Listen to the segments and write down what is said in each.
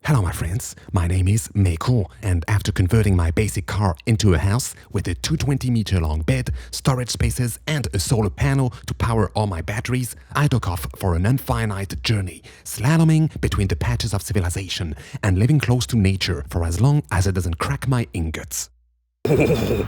Hello my friends, my name is Meyqool, and after converting my basic car into a house with a 220-meter long bed, storage spaces and a solar panel to power all my batteries, I took off for an infinite journey, slaloming between the patches of civilization and living close to nature for as long as it doesn't crack my ingots. Yes.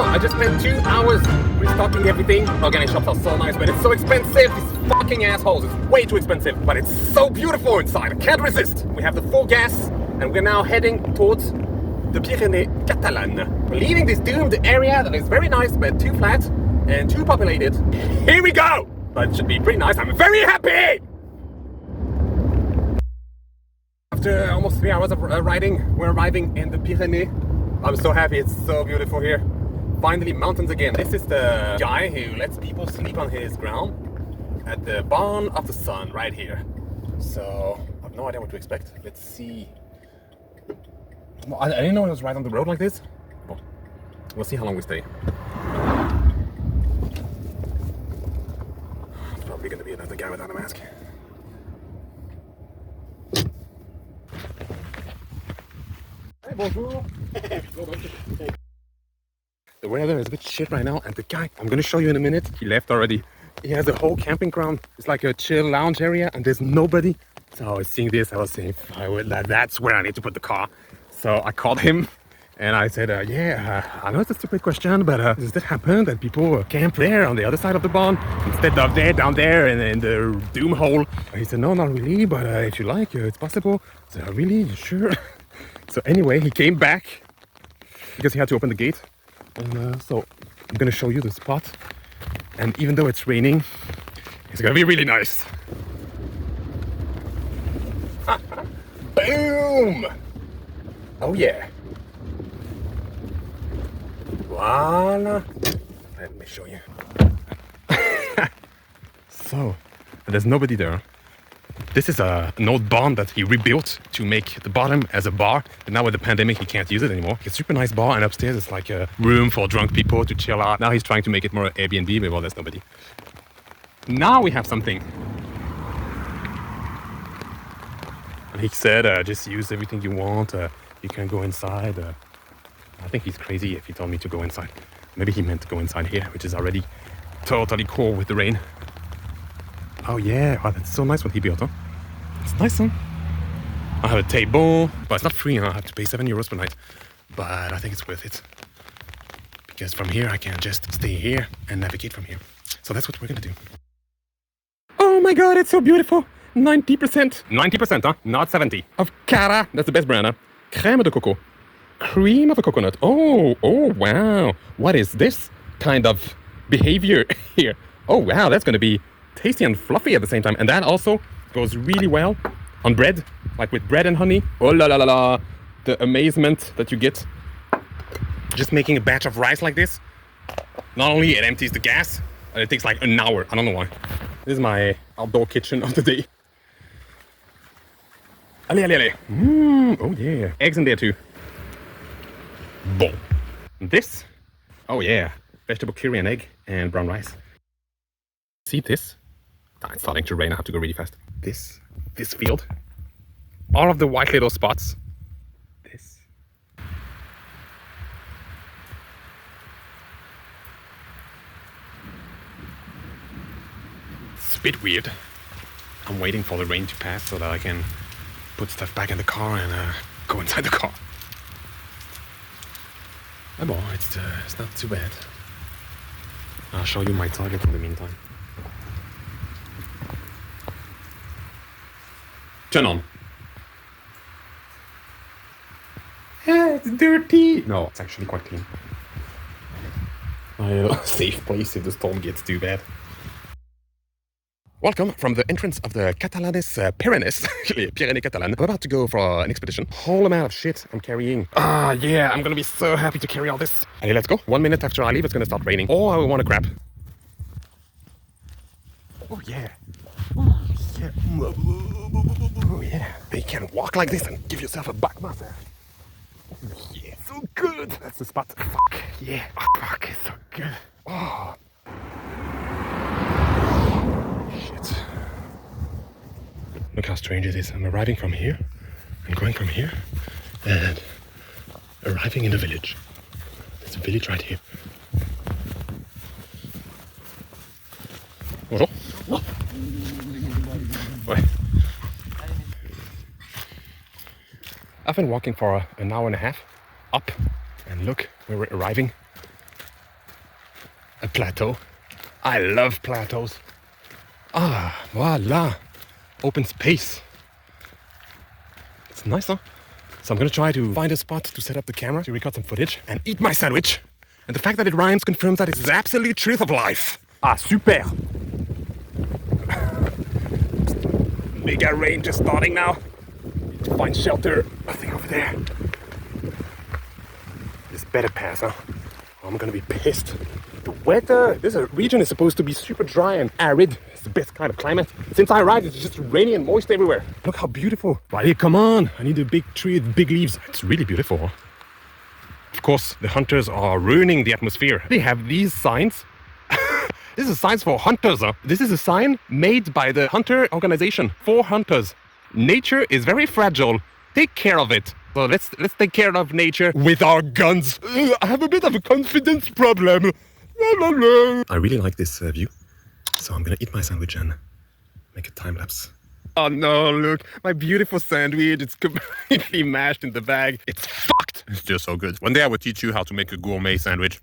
I just spent 2 hours restocking everything. Organic shops are so nice, but it's so expensive. These fucking assholes. It's way too expensive, but it's so beautiful inside. I can't resist. We have the full gas, and we're now heading towards the Pyrenees Catalan. We're leaving this doomed area that is very nice, but too flat and too populated. Here we go! But it should be pretty nice. I'm very happy! After almost 3 hours of riding, we're arriving in the Pyrenees. I'm so happy. It's so beautiful here. Finally, mountains again. This is the guy who lets people sleep on his ground at the Barn of the Sun right here. So, I have no idea what to expect. Let's see. Well, I didn't know it was right on the road like this. Well, we'll see how long we stay. It's probably going to be another guy without a mask. Hey, bonjour. The weather is a bit shit right now, and the guy, I'm gonna show you in a minute, he left already. He has a whole camping ground. It's like a chill lounge area, and there's nobody. So I was seeing this, I was saying, that's where I need to put the car. So I called him, and I said, I know it's a stupid question, but does it happen that people camp there on the other side of the barn instead of there, down there in the doom hole? He said, no, not really, but if you like, it's possible. So really, sure. So anyway, he came back because he had to open the gate. And so I'm gonna show you the spot, and even though it's raining, it's gonna be really nice. Boom! Oh yeah. Voila. Let me show you. So, there's nobody there. This is an old barn that he rebuilt to make the bottom as a bar. And now with the pandemic, he can't use it anymore. It's a super nice bar, and upstairs it's like a room for drunk people to chill out. Now he's trying to make it more Airbnb, but well, there's nobody. Now we have something. And he said, just use everything you want. You can go inside. I think he's crazy if he told me to go inside. Maybe he meant to go inside here, which is already totally cool with the rain. Oh yeah, wow, that's so nice what he built, huh? It's nice, huh? I have a table, but it's not free, huh? I have to pay €7 per night. But I think it's worth it. Because from here, I can just stay here and navigate from here. So that's what we're gonna do. Oh my god, it's so beautiful! 90%. 90%, huh? Not 70. Of Cara, that's the best brand, huh? Crème de coco. Cream of a coconut. Oh, wow. What is this kind of behavior here? Oh, wow, that's gonna be tasty and fluffy at the same time, and that also goes really well on bread, like with bread and honey. Oh la la la la, the amazement that you get just making a batch of rice like this. Not only it empties the gas, but it takes like an hour. I don't know why. This is my outdoor kitchen of the day. Allez, allez, allez. Oh yeah, eggs in there too. Bon. This, oh yeah, vegetable curry and egg and brown rice. See this? It's starting to rain, I have to go really fast. This field, all of the white little spots. This. It's a bit weird. I'm waiting for the rain to pass so that I can put stuff back in the car and go inside the car. Oh bon, it's not too bad. I'll show you my target in the meantime. Turn on. It's dirty. No, it's actually quite clean. A safe place if the storm gets too bad. Welcome from the entrance of the Catalanes Pyrenees, Pyrenees Catalan. I'm about to go for an expedition. Whole amount of shit I'm carrying. Yeah, I'm gonna be so happy to carry all this. Allez, let's go. 1 minute after I leave, it's gonna start raining. Oh, I want to crap. Oh yeah. Oh yeah. Oh yeah. You can walk like this and give yourself a back massage. Oh, yeah, so good. That's the spot. Fuck yeah. Oh, fuck, it's so good. Oh. Shit. Look how strange it is. I'm arriving from here. I'm going from here and arriving in a village. There's a village right here. Bonjour. Ouais. I've been walking for an hour and a half up, and look, we're arriving. A plateau. I love plateaus. Ah, voila. Open space. It's nice, huh? So I'm gonna try to find a spot to set up the camera, to record some footage, and eat my sandwich. And the fact that it rhymes confirms that it's the absolute truth of life. Ah, super. Mega rain just starting now. Need to find shelter. I think over there. This better pass, huh? I'm gonna be pissed. The weather. This region is supposed to be super dry and arid. It's the best kind of climate. Since I arrived, it's just rainy and moist everywhere. Look how beautiful. Buddy, come on. I need a big tree with big leaves. It's really beautiful, huh? Of course, the hunters are ruining the atmosphere. They have these signs. This is signs for hunters. This is a sign made by the hunter organization for hunters. Nature is very fragile. Take care of it. So let's take care of nature with our guns. I have a bit of a confidence problem. I really like this view. So I'm gonna eat my sandwich and make a time lapse. Oh no, look, my beautiful sandwich. It's completely mashed in the bag. It's fucked. It's just so good. One day I will teach you how to make a gourmet sandwich.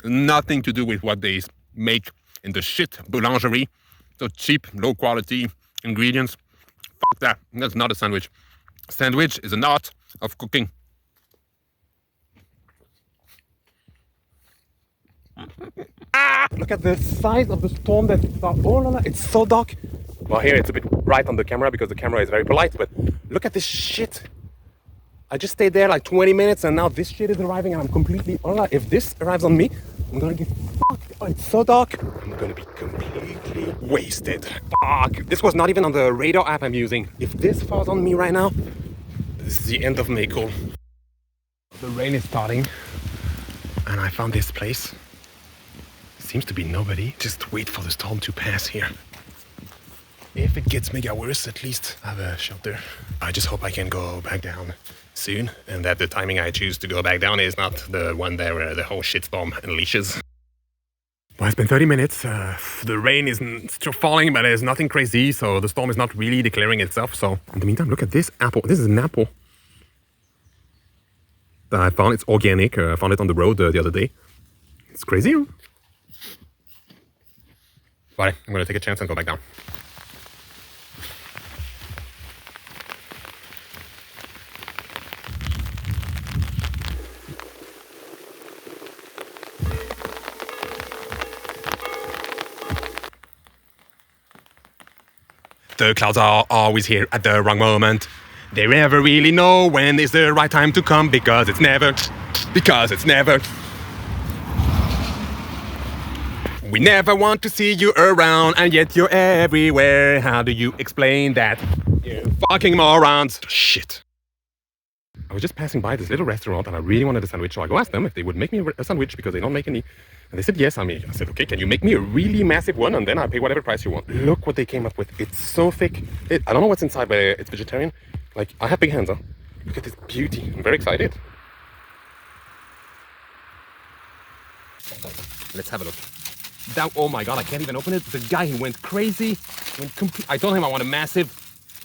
Nothing to do with what they make in the shit boulangerie. So cheap, low quality ingredients. Fuck that. That's not a sandwich. Sandwich is an art of cooking. Ah! Look at the size of the storm that's oh, it's so dark. Well, here it's a bit bright on the camera because the camera is very polite, but look at this shit. I just stayed there like 20 minutes and now this shit is arriving and I'm completely... if this arrives on me, I'm gonna get fucked. Oh, it's so dark. I'm gonna be completely wasted. Fuck. This was not even on the radar app I'm using. If this falls on me right now, this is the end of Meyqool. The rain is starting and I found this place. Seems to be nobody. Just wait for the storm to pass here. If it gets mega worse, at least I have a shelter. I just hope I can go back down soon and that the timing I choose to go back down is not the one there where the whole shitstorm unleashes. Well, it's been 30 minutes. The rain is still falling, but there's nothing crazy, so the storm is not really declaring itself. So in the meantime, look at this apple. This is an apple that I found. It's organic. I found it on the road the other day. It's crazy. Huh? Bye. I'm gonna take a chance and go back down. The clouds are always here at the wrong moment. They never really know when is the right time to come because it's never. We never want to see you around and yet you're everywhere. How do you explain that? You fucking morons. Shit. I was just passing by this little restaurant and I really wanted a sandwich, so I go ask them if they would make me a sandwich because they don't make any. And they said yes. I said, okay, can you make me a really massive one and then I'll pay whatever price you want. Look what they came up with. It's so thick. I don't know what's inside, but it's vegetarian. Like, I have big hands, huh? Look at this beauty. I'm very excited. Let's have a look. That, oh my god, I can't even open it. The guy, he went crazy. I told him I want a massive.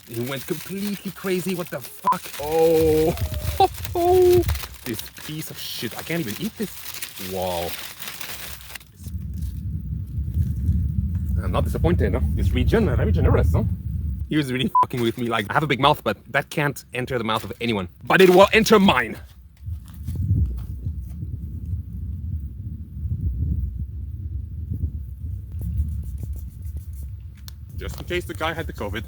He went completely crazy. What the fuck? Oh, this piece of shit. I can't even eat this. Wow. I'm not disappointed, huh? This region, very generous, huh? He was really fucking with me. Like, I have a big mouth, but that can't enter the mouth of anyone. But it will enter mine. Just in case the guy had the COVID.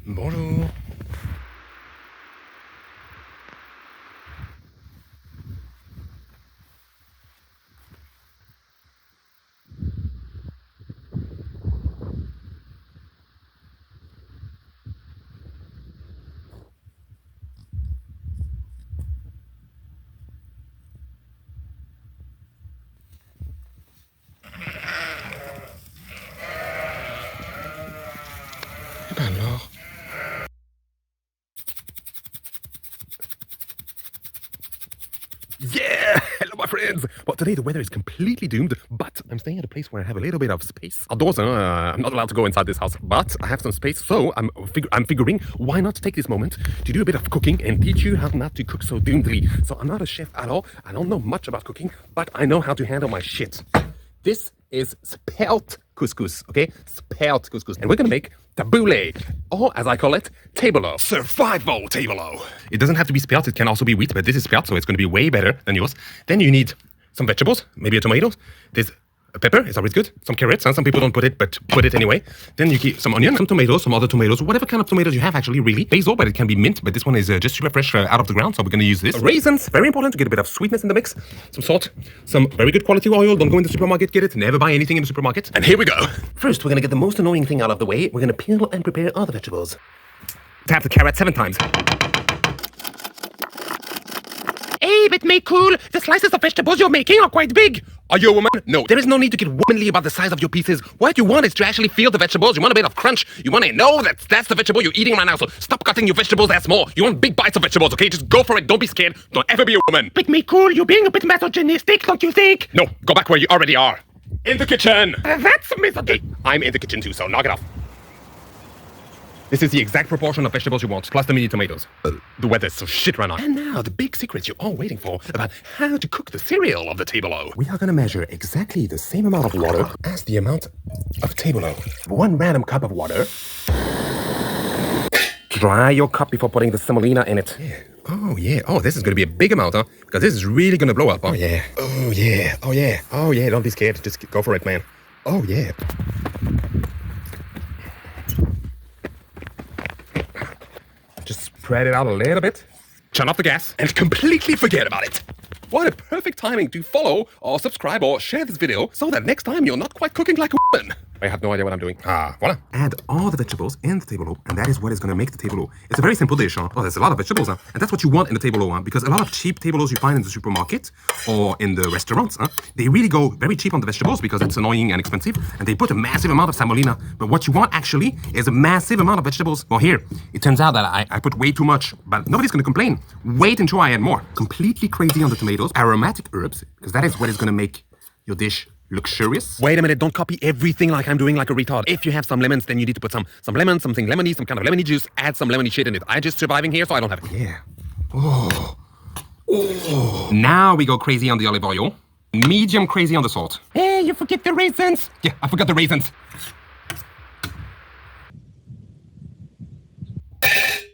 Bonjour. Yeah, hello my friends. Well, today the weather is completely doomed, but I'm staying at a place where I have a little bit of space. Outdoors, I'm not allowed to go inside this house, but I have some space, so I'm figuring why not take this moment to do a bit of cooking and teach you how not to cook so doomedly. So I'm not a chef at all. I don't know much about cooking, but I know how to handle my shit. This is spelt couscous, okay? Spelt couscous. And we're gonna make tabbouleh, or as I call it, tableau. Survival tableau. It doesn't have to be spelt, it can also be wheat, but this is spelt, so it's gonna be way better than yours. Then you need some vegetables, maybe a tomato. There's a pepper, it's always good. Some carrots, some people don't put it, but put it anyway. Then you keep some onion, some tomatoes, some other tomatoes, whatever kind of tomatoes you have actually, really. Basil, but it can be mint, but this one is just super fresh out of the ground, so we're gonna use this. Raisins, very important to get a bit of sweetness in the mix. Some salt, some very good quality oil. Don't go in the supermarket, get it. Never buy anything in the supermarket. And here we go. First, we're gonna get the most annoying thing out of the way. We're gonna peel and prepare all the vegetables. Tap the carrot 7 times. Hey, but Meyqool, the slices of vegetables you're making are quite big. Are you a woman? No, there is no need to get womanly about the size of your pieces. What you want is to actually feel the vegetables. You want a bit of crunch. You want to know that that's the vegetable you're eating right now. So stop cutting your vegetables that small. You want big bites of vegetables, okay? Just go for it. Don't be scared. Don't ever be a woman. But Meyqool, you're being a bit misogynistic, don't you think? No, go back where you already are. In the kitchen. That's misogynistic. I'm in the kitchen too, so knock it off. This is the exact proportion of vegetables you want, plus the mini tomatoes. The weather's so shit right now. And now, the big secret you're all waiting for about how to cook the cereal of the tableau. We are gonna measure exactly the same amount of water as the amount of tableau. 1 random cup of water. Dry your cup before putting the semolina in it. Yeah. Oh, yeah. Oh, this is gonna be a big amount, huh? Because this is really gonna blow up, huh? Oh, yeah. Oh, yeah. Oh, yeah. Oh, yeah. Don't be scared. Just go for it, man. Oh, yeah. Just spread it out a little bit, turn off the gas, and completely forget about it. What a perfect timing to follow or subscribe or share this video so that next time you're not quite cooking like a woman. I have no idea what I'm doing. Voila. Add all the vegetables in the tableau, and that is what is going to make the tableau. It's a very simple dish, huh? Oh, there's a lot of vegetables, huh? And that's what you want in the tableau, huh? Because a lot of cheap tableaus you find in the supermarket or in the restaurants, huh? They really go very cheap on the vegetables because it's annoying and expensive, and they put a massive amount of semolina. But what you want actually is a massive amount of vegetables. Well, here, it turns out that I put way too much, but nobody's going to complain. Wait until I add more. Completely crazy on the tomatoes. Aromatic herbs, because that is what is going to make your dish luxurious. Wait a minute, don't copy everything like I'm doing like a retard. If you have some lemons, then you need to put some lemons, something lemony, some kind of lemony juice, add some lemony shit in it. I'm just surviving here, so I don't have it. Yeah. Oh. Oh. Now we go crazy on the olive oil. Medium crazy on the salt. Hey, you forget the raisins. Yeah, I forgot the raisins.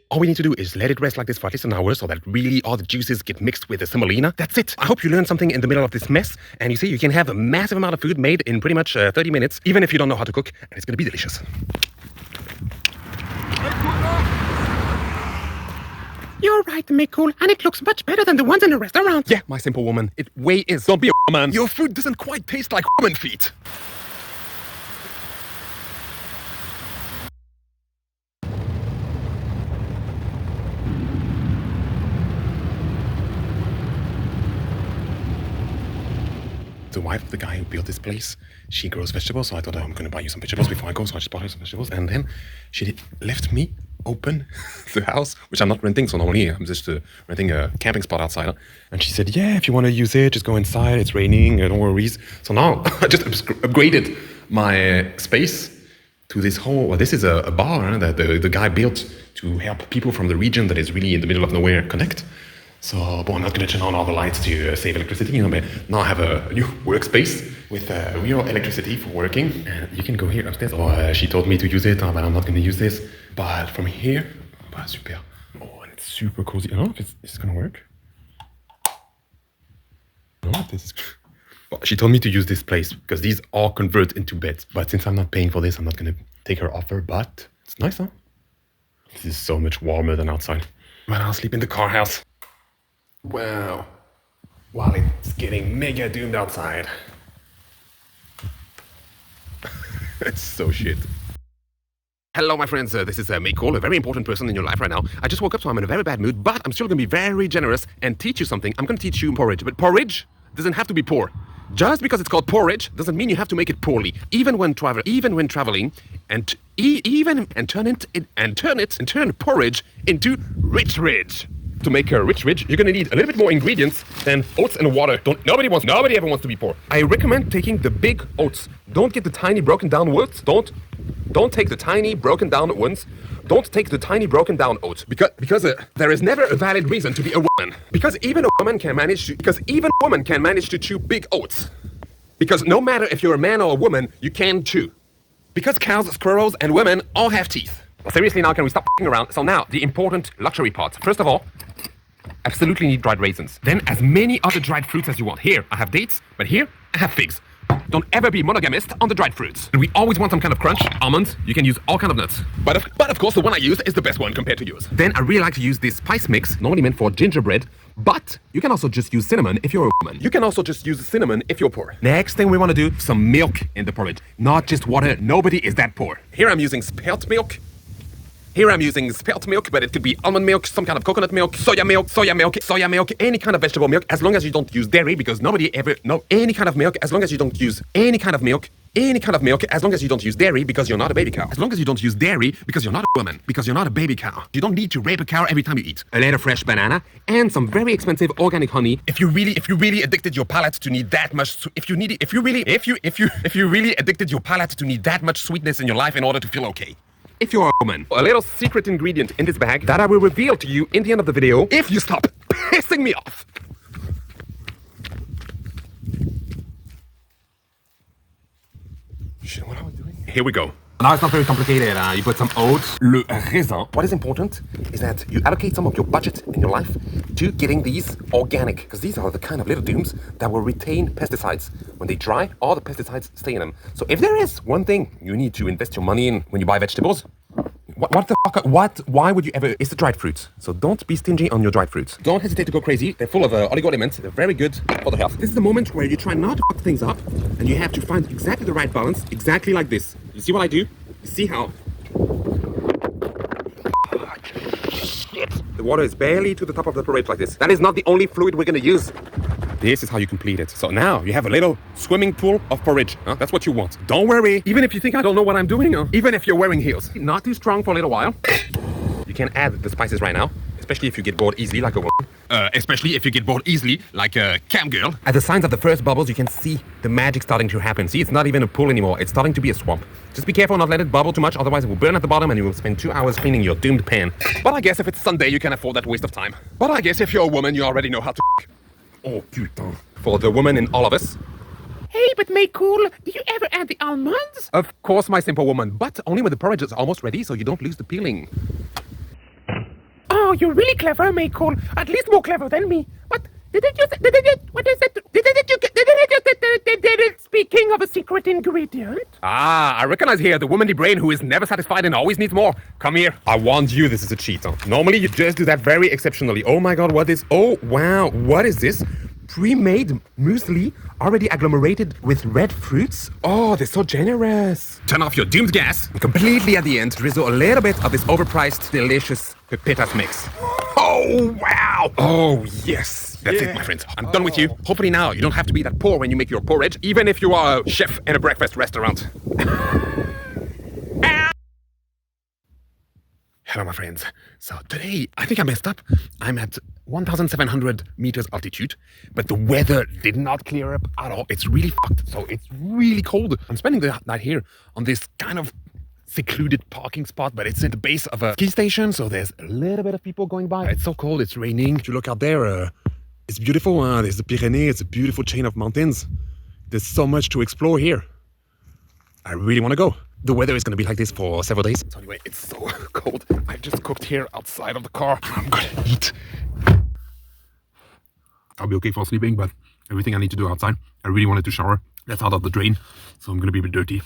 All we need to do is let it rest like this for at least an hour so that really all the juices get mixed with the semolina. That's it. I hope you learned something in the middle of this mess. And you see, you can have a massive amount of food made in pretty much 30 minutes, even if you don't know how to cook. And it's going to be delicious. You're right, Meyqool, and it looks much better than the ones in the restaurant. Yeah, my simple woman. It way is. Don't be a woman. Your food doesn't quite taste like woman feet. The wife of the guy who built this place, she grows vegetables, so I thought, oh, I'm going to buy you some vegetables before I go, so I just bought her some vegetables, and then she left me open the house, which I'm not renting, so normally I'm just renting a camping spot outside, and she said, yeah, if you want to use it, just go inside, it's raining, don't worry. So now I just upgraded my space to this whole, well, this is a bar that the guy built to help people from the region that is really in the middle of nowhere connect. So, but I'm not going to turn on all the lights to save electricity, you know, but now I have a new workspace with real electricity for working. And you can go here upstairs. Oh, she told me to use it, but I'm not going to use this. But from here, super. Oh, and it's super cozy. I don't know if it's going to work. No, this is... Well, she told me to use this place because these all convert into beds. But since I'm not paying for this, I'm not going to take her offer. But it's nice, huh? This is so much warmer than outside. But I'll sleep in the car house. Wow, while it's getting mega doomed outside. It's so shit. Hello, my friends. This is Meyqool, a very important person in your life right now. I just woke up, so I'm in a very bad mood, but I'm still going to be very generous and teach you something. I'm going to teach you porridge, but porridge doesn't have to be poor. Just because it's called porridge doesn't mean you have to make it poorly. Even when traveling, and turn porridge into rich. to make a rich, you're gonna need a little bit more ingredients than oats and water. Nobody ever wants to be poor. I recommend taking the big oats. Don't get the tiny broken down oats. Don't take the tiny broken down ones. Don't take the tiny broken down oats because there is never a valid reason to be a woman. Because even a woman can manage to chew big oats. Because no matter if you're a man or a woman, you can chew. Because cows, squirrels, and women all have teeth. Seriously, now can we stop f***ing around? So now, the important luxury part. First of all, absolutely need dried raisins. Then as many other dried fruits as you want. Here, I have dates, but here, I have figs. Don't ever be monogamist on the dried fruits. And we always want some kind of crunch. Almonds, you can use all kind of nuts. But of course, the one I use is the best one compared to yours. Then I really like to use this spice mix, normally meant for gingerbread. But you can also just use cinnamon if you're a woman. You can also just use cinnamon if you're poor. Next thing we want to do, some milk in the porridge. Not just water. Nobody is that poor. Here I'm using spelt milk. But it could be almond milk, some kind of coconut milk, soya milk, any kind of vegetable milk, as long as you don't use dairy, because any kind of milk, as long as you don't use any kind of milk, as long as you don't use dairy, because you're not a baby cow. As long as you don't use dairy, because you're not a woman, because you're not a baby cow. You don't need to rape a cow every time you eat. A little fresh banana, and some very expensive organic honey. If you really addicted your palate to need that much, if you really addicted your palate to need that much sweetness in your life in order to feel okay. If you're a woman. A little secret ingredient in this bag that I will reveal to you in the end of the video if you stop pissing me off. Shit, what are we doing? Here we go. Now it's not very complicated. You put some oats, le raisin. What is important is that you allocate some of your budget in your life to getting these organic, because these are the kind of little dooms that will retain pesticides. When they dry, all the pesticides stay in them. So if there is one thing you need to invest your money in when you buy vegetables, what the fuck? Why would you ever? It's the dried fruits. So don't be stingy on your dried fruits. Don't hesitate to go crazy. They're full of oligo-elements. They're very good for the health. This is the moment where you try not to fuck things up, and you have to find exactly the right balance, exactly like this. You see what I do? You see how? Shit. The water is barely to the top of the porridge like this. That is not the only fluid we're gonna use. This is how you complete it. So now you have a little swimming pool of porridge. Huh? That's what you want. Don't worry. Even if you think I don't know what I'm doing, even if you're wearing heels. Not too strong for a little while. You can add the spices right now, especially if you get bored easily like a woman. Especially if you get bored easily like a cam girl. At the signs of the first bubbles, you can see the magic starting to happen. See, it's not even a pool anymore. It's starting to be a swamp. Just be careful not let it bubble too much, otherwise it will burn at the bottom and you will spend 2 hours cleaning your doomed pan. But I guess if it's Sunday, you can afford that waste of time. But I guess if you're a woman, you already know how to. Oh, putain. For the woman in all of us. Hey, but Meyqool, do you ever add the almonds? Of course, my simple woman, but only when the porridge is almost ready, so you don't lose the peeling. Oh, you're really clever, Meyqool. At least more clever than me. But speaking of a secret ingredient. Ah, I recognize here the womanly brain who is never satisfied and always needs more. Come here. I warned you this is a cheat. Normally, you just do that very exceptionally. Oh my god, what is... Oh, wow. What is this? Pre-made muesli already agglomerated with red fruits? Oh, they're so generous. Turn off your doomed gas. Completely at the end, drizzle a little bit of this overpriced, delicious pepitas mix. Oh, wow. Oh, yes. That's it, my friends. I'm done with you. Hopefully now you don't have to be that poor when you make your porridge, even if you are a chef in a breakfast restaurant. Hello, my friends. So today, I think I messed up. I'm at 1,700 meters altitude, but the weather did not clear up at all. It's really fucked. So it's really cold. I'm spending the night here on this kind of secluded parking spot, but it's at the base of a ski station, so there's a little bit of people going by. It's so cold, it's raining. If you look out there, it's beautiful. There's the Pyrenees, it's a beautiful chain of mountains. There's so much to explore here. I really want to go. The weather is going to be like this for several days. So anyway, it's so cold. I just cooked here outside of the car. I'm going to eat. I'll be okay for sleeping, but everything I need to do outside. I really wanted to shower. That's out of the drain, so I'm going to be a bit dirty.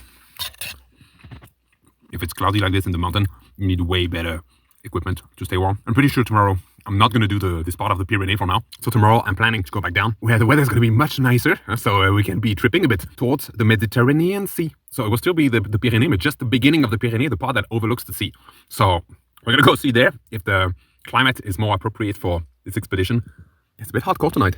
If it's cloudy like this in the mountain, you need way better equipment to stay warm. I'm pretty sure tomorrow I'm not going to do this part of the Pyrenees for now. So tomorrow I'm planning to go back down where the weather is going to be much nicer. So we can be tripping a bit towards the Mediterranean Sea. So it will still be the Pyrenees, but just the beginning of the Pyrenees, the part that overlooks the sea. So we're going to go see there if the climate is more appropriate for this expedition. It's a bit hardcore tonight.